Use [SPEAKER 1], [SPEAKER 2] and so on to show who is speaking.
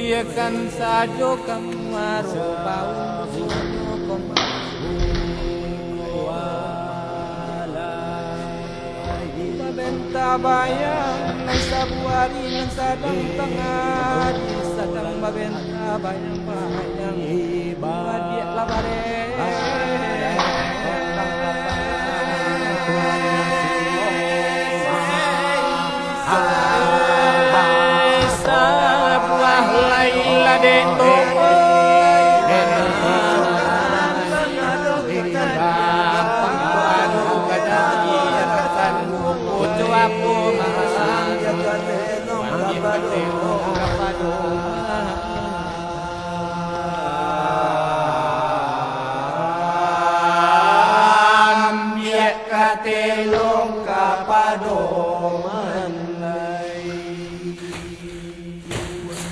[SPEAKER 1] Iya kan sajo kamaru bau Babenta bayang nang sabuari nang sadang tengah di sadang babenta bayang dia labare sabuah laila de